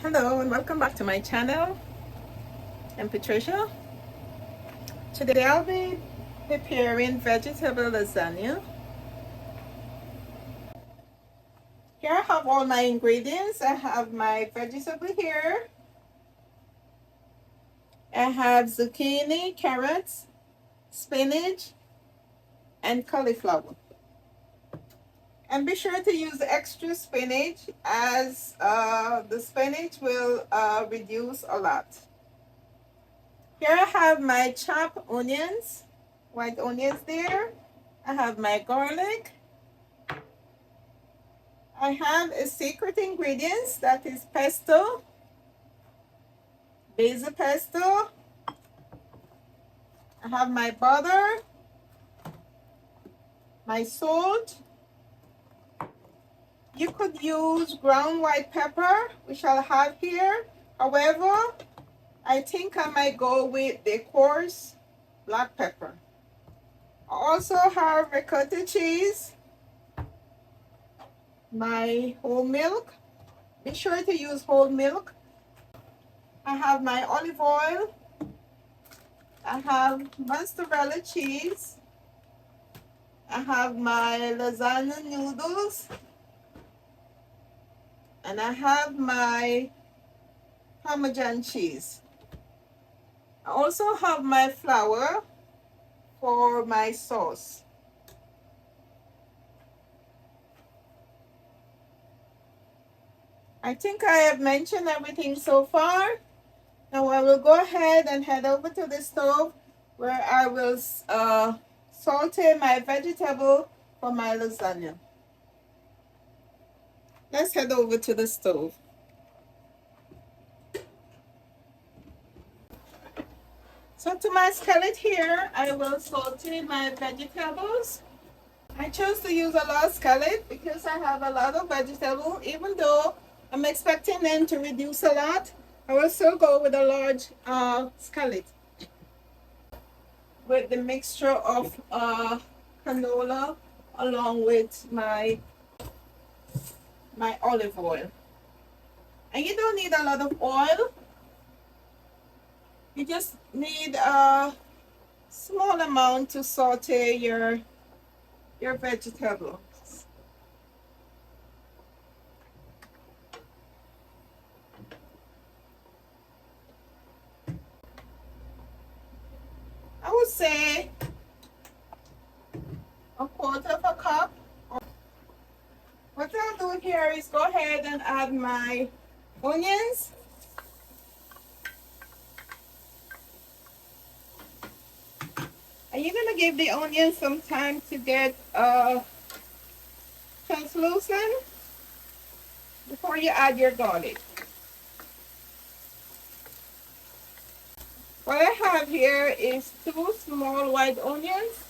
Hello and welcome back to my channel. I'm Patricia. Today I'll be preparing vegetable lasagna. Here I have all my ingredients. I have my vegetable here. I have zucchini, carrots, spinach, and cauliflower. And be sure to use extra spinach as the spinach will reduce a lot. Here I have my chopped onions, white onions there. I have my garlic. I have a secret ingredients that is pesto, basil pesto. I have my butter, my salt. You could use ground white pepper, which I'll have here. However, I think I might go with the coarse black pepper. I also have ricotta cheese, my whole milk. Be sure to use whole milk. I have my olive oil. I have mozzarella cheese. I have my lasagna noodles. And I have my Parmesan cheese. I also have my flour for my sauce. I think I have mentioned everything so far. Now I will go ahead and head over to the stove where I will saute my vegetable for my lasagna. Let's head over to the stove. So to my skillet here, I will saute my vegetables. I chose to use a large skillet because I have a lot of vegetable. Even though I'm expecting them to reduce a lot, I will still go with a large skillet with the mixture of canola along with my olive oil. And you don't need a lot of oil. You just need a small amount to saute your vegetables. I would say a quarter of a cup. What I'll do here is go ahead and add my onions. And you're gonna give the onions some time to get translucent before you add your garlic. What I have here is 2 small white onions.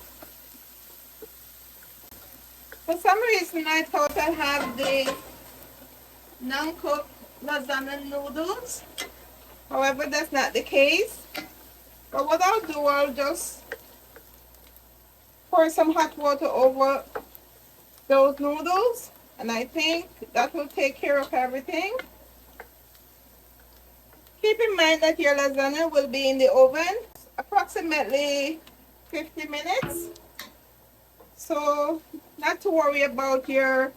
For some reason I thought I have the non-cooked lasagna noodles. However, that's not the case. But what I'll do, I'll just pour some hot water over those noodles, and I think that will take care of everything. Keep in mind that your lasagna will be in the oven approximately 50 minutes. So not to worry about your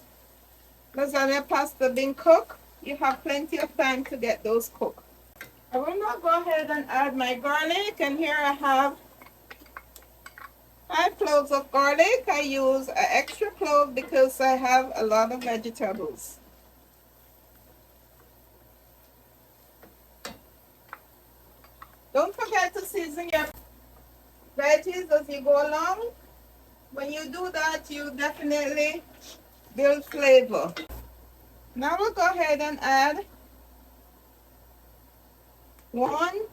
lasagna pasta being cooked. You have plenty of time to get those cooked. I will now go ahead and add my garlic, and here I have 5 cloves of garlic. I use an extra clove because I have a lot of vegetables. Don't forget to season your veggies as you go along. When you do that, you definitely build flavor. Now we'll go ahead and add 1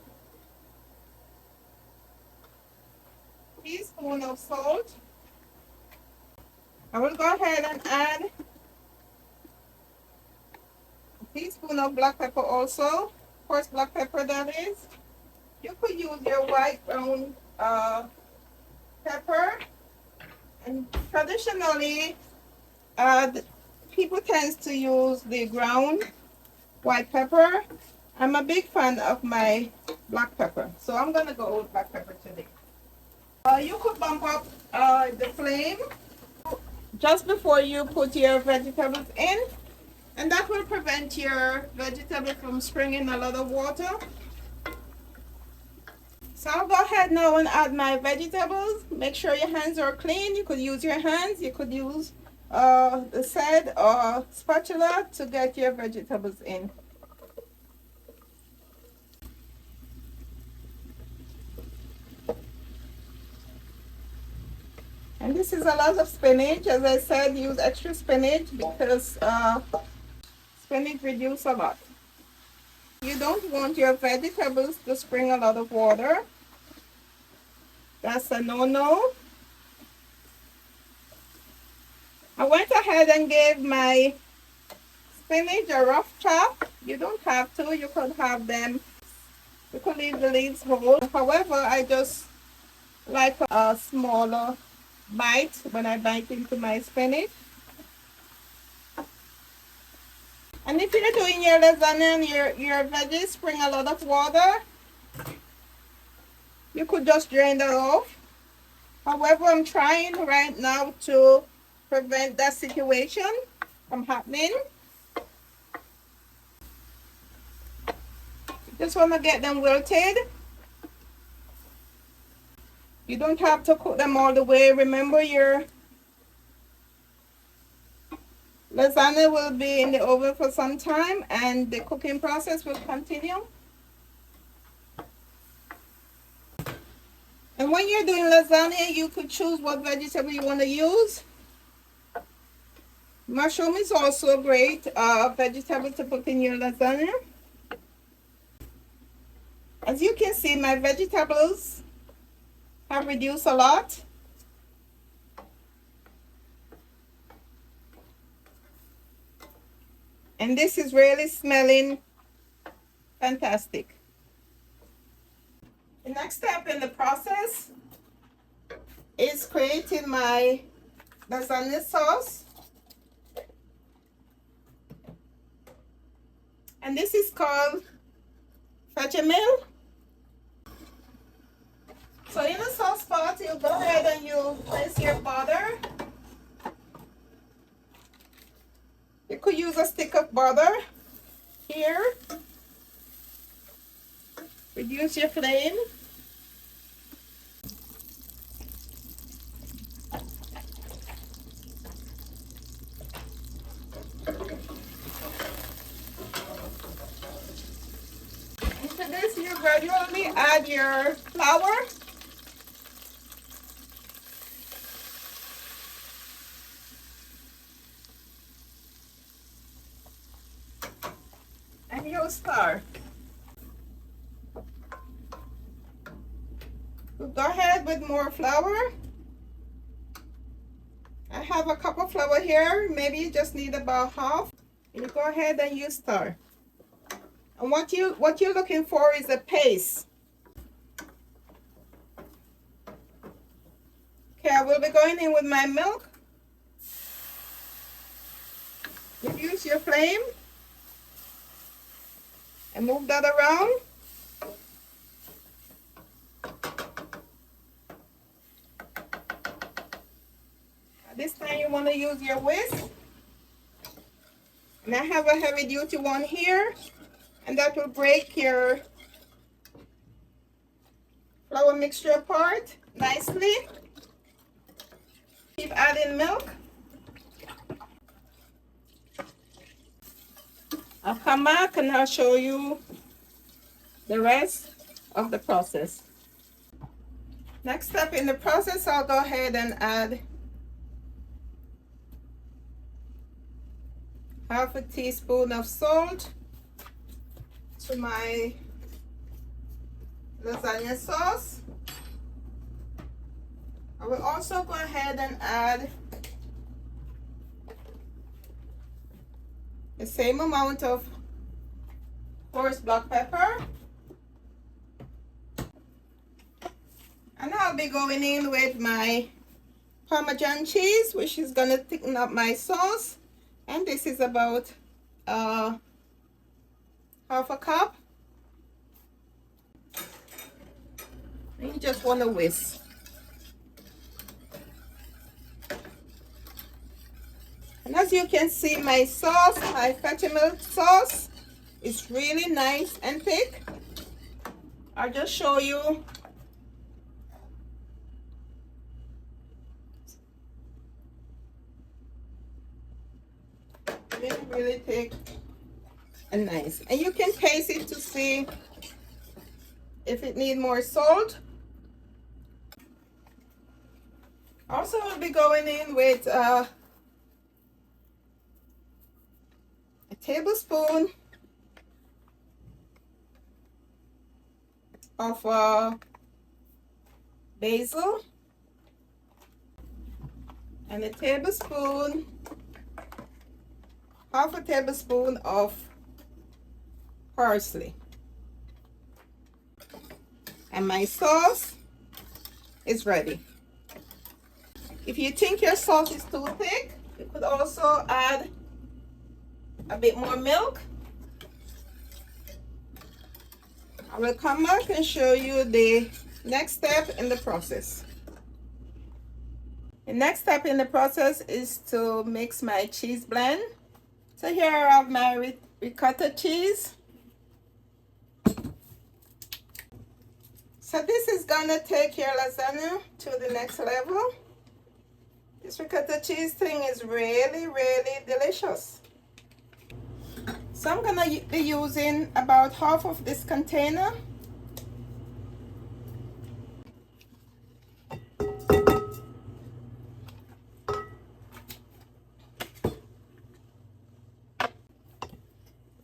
teaspoon of salt. I will go ahead and add a teaspoon of black pepper also. Coarse black pepper, that is. You could use your white brown pepper. And traditionally, people tend to use the ground white pepper. I'm a big fan of my black pepper, so I'm gonna go with black pepper today. You could bump up the flame just before you put your vegetables in, and that will prevent your vegetable from springing a lot of water. So I'll go ahead now and add my vegetables. Make sure your hands are clean. You could use your hands, you could use the set or spatula to get your vegetables in. And this is a lot of spinach. As I said, use extra spinach because spinach reduces a lot. You don't want your vegetables to spring a lot of water. That's a no-no. I went ahead and gave my spinach a rough chop. You don't have to. You could have them, you could leave the leaves whole. However, I just like a smaller bite when I bite into my spinach. And if you're doing your lasagna and your veggies spring a lot of water, you could just drain that off. However, I'm trying right now to prevent that situation from happening. Just want to get them wilted. You don't have to cook them all the way. Remember, your lasagna will be in the oven for some time and the cooking process will continue. And when you're doing lasagna, you could choose what vegetable you want to use. Mushroom is also a great vegetable to put in your lasagna. As you can see, my vegetables have reduced a lot. And this is really smelling fantastic. The next step in the process is creating my lasagna sauce. And this is called bechamel. So in a sauce pot, you go ahead and you place your butter. You could use a stick of butter here. Reduce your flame. Into this, you gradually add your flour. And you'll stir. We'll go ahead with more flour. I have a cup of flour here. Maybe you just need about half. You go ahead and you stir. And what you're looking for is a paste. Okay, I will be going in with my milk. Reduce your flame and move that around. This time you want to use your whisk. And I have a heavy duty one here, and that will break your flour mixture apart nicely. Keep adding milk. I'll come back and I'll show you the rest of the process. Next step in the process, I'll go ahead and add half a teaspoon of salt to my lasagna sauce. I will also go ahead and add the same amount of coarse black pepper. And I'll be going in with my Parmesan cheese, which is gonna thicken up my sauce. And this is about half a cup. And you just want to whisk. And as you can see, my sauce, my bechamel sauce, is really nice and thick. I'll just show you. Really thick and nice. And you can taste it to see if it needs more salt. Also, we'll be going in with a tablespoon of basil and half a tablespoon of parsley. And my sauce is ready. If you think your sauce is too thick, you could also add a bit more milk. I will come back and show you the next step in the process. The next step in the process is to mix my cheese blend. So here I have my ricotta cheese. So this is gonna take your lasagna to the next level. This ricotta cheese thing is really, really delicious. So I'm gonna be using about half of this container.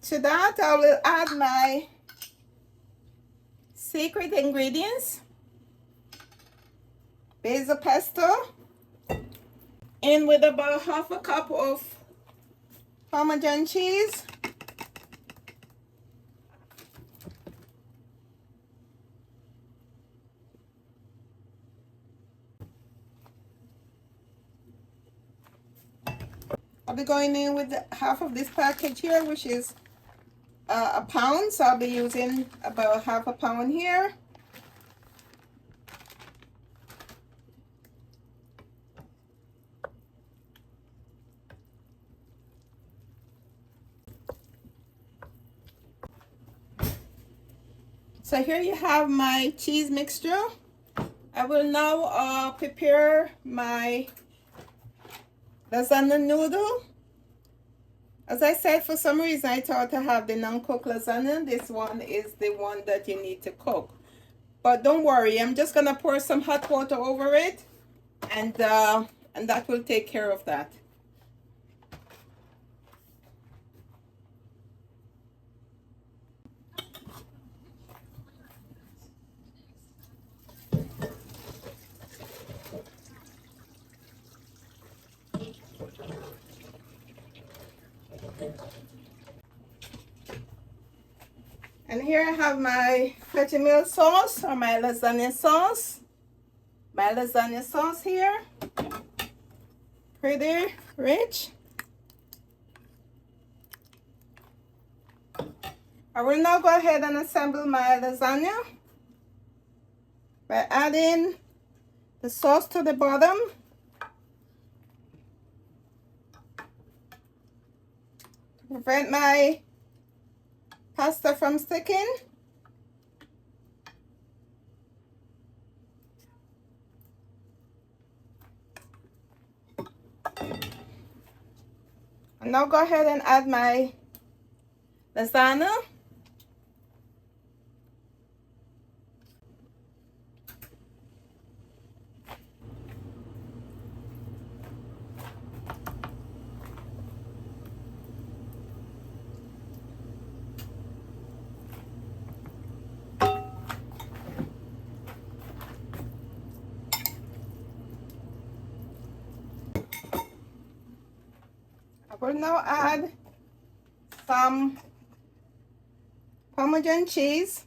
To that, I will add my secret ingredients, basil pesto, in with about half a cup of Parmesan cheese, I'll be going in with half of this package here, which is a pound, so I'll be using about half a pound here. So here you have my cheese mixture. I will now prepare my lasagna noodle. As I said, for some reason I thought I have the non-cooked lasagna. This one is the one that you need to cook. But don't worry, I'm just gonna pour some hot water over it, and that will take care of that. And here I have my bechamel sauce, or my lasagna sauce. My lasagna sauce here. Pretty rich. I will now go ahead and assemble my lasagna by adding the sauce to the bottom. To prevent my pasta from sticking. And now go ahead and add my lasagna. I will now add some Parmesan cheese.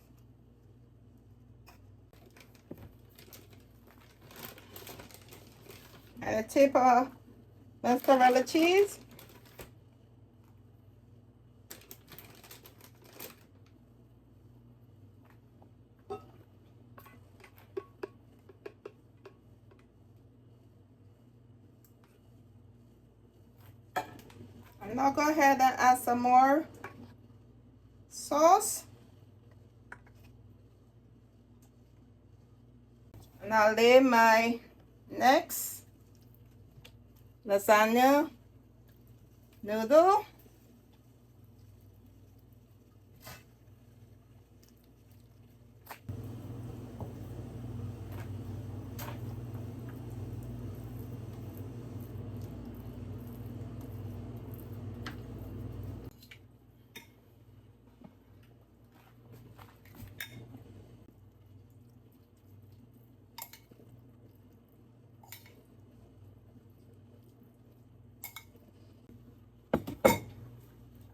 And a tip of mozzarella cheese. And I'll go ahead and add some more sauce. And I'll lay my next lasagna noodle.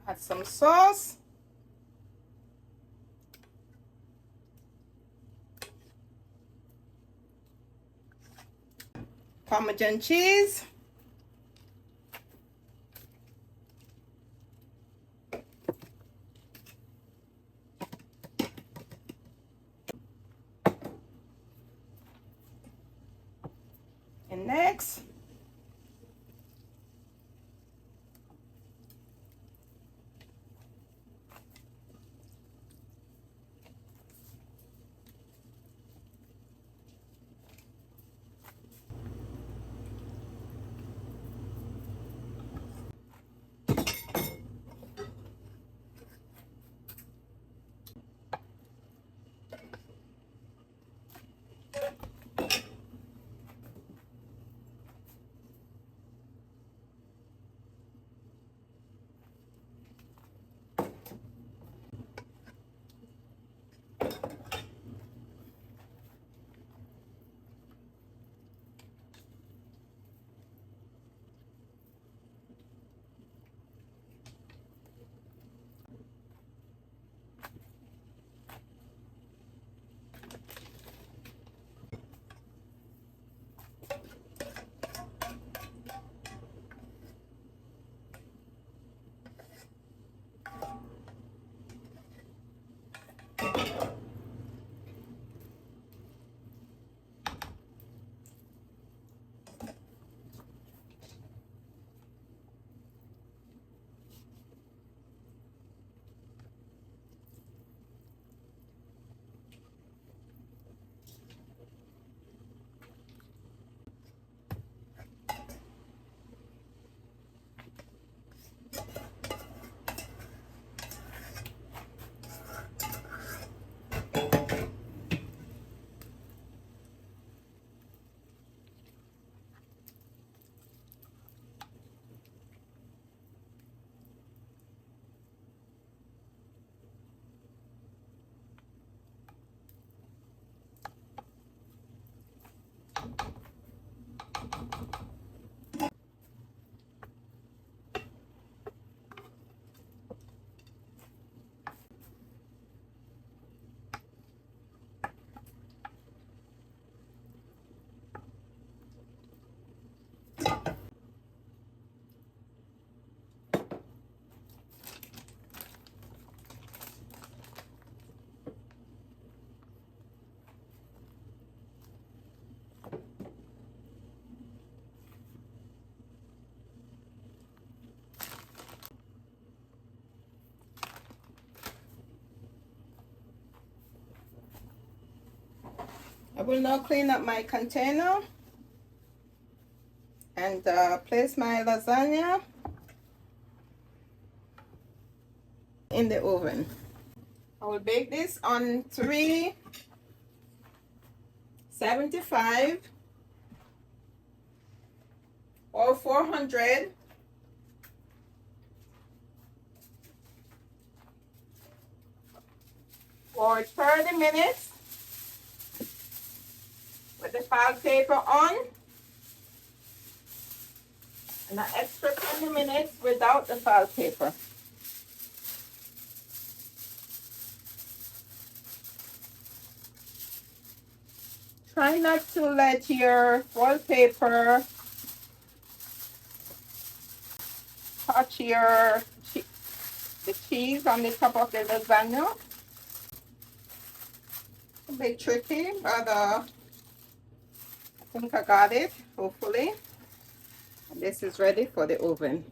Add some sauce. Parmesan cheese. And next, I will now clean up my container and place my lasagna in the oven. I will bake this on 375 or 400 for 30 minutes with the file paper on, and an extra 20 minutes without the file paper. Try not to let your foil paper touch the cheese on the top of the lasagna. A bit tricky, but I think I got it, hopefully. And this is ready for the oven.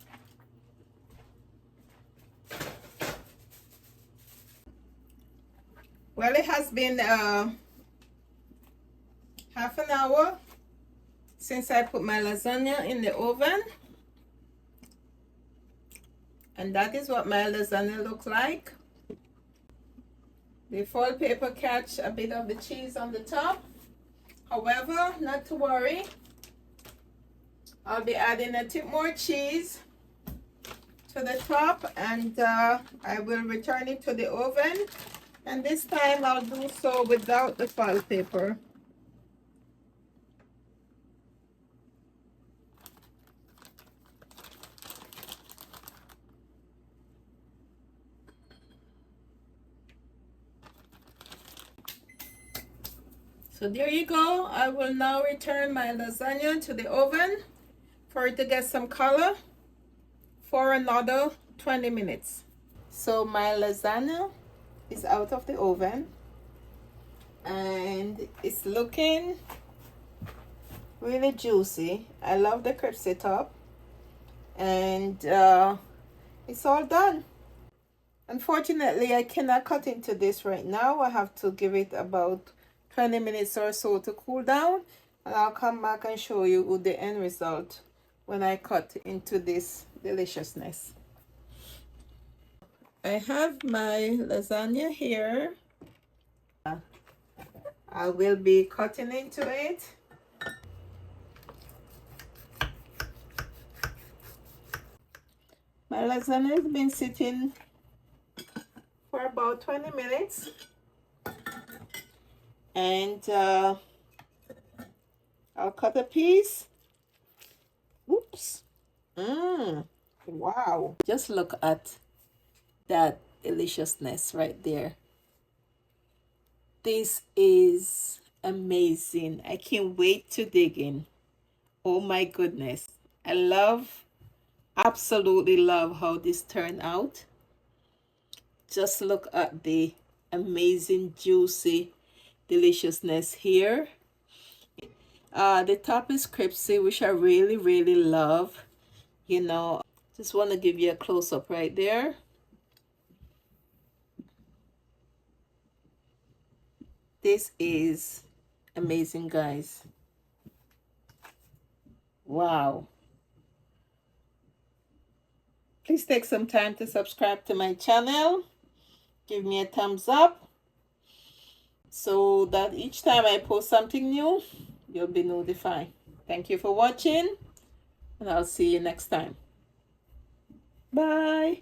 Well, it has been half an hour since I put my lasagna in the oven, and that is what my lasagna looks like. The foil paper catch a bit of the cheese on the top. However, not to worry, I'll be adding a tip more cheese to the top, and I will return it to the oven, and this time I'll do so without the foil paper. So there you go. I will now return my lasagna to the oven for it to get some color for another 20 minutes. So my lasagna is out of the oven and it's looking really juicy. I love the crispy top, and it's all done. Unfortunately, I cannot cut into this right now. I have to give it about 20 minutes or so to cool down, and I'll come back and show you the end result when I cut into this deliciousness. I have my lasagna here. I will be cutting into it. My lasagna has been sitting for about 20 minutes, and I'll cut a piece. Oops. Wow. Just look at that deliciousness right there. This is amazing. I can't wait to dig in. Oh my goodness. Absolutely love how this turned out. Just look at the amazing juicy deliciousness here. The top is crispy, which I really love. You know, just want to give you a close-up right there. This is amazing, guys. Wow. Please take some time to subscribe to my channel. Give me a thumbs up so that each time I post something new, you'll be notified. Thank you for watching, and I'll see you next time. Bye.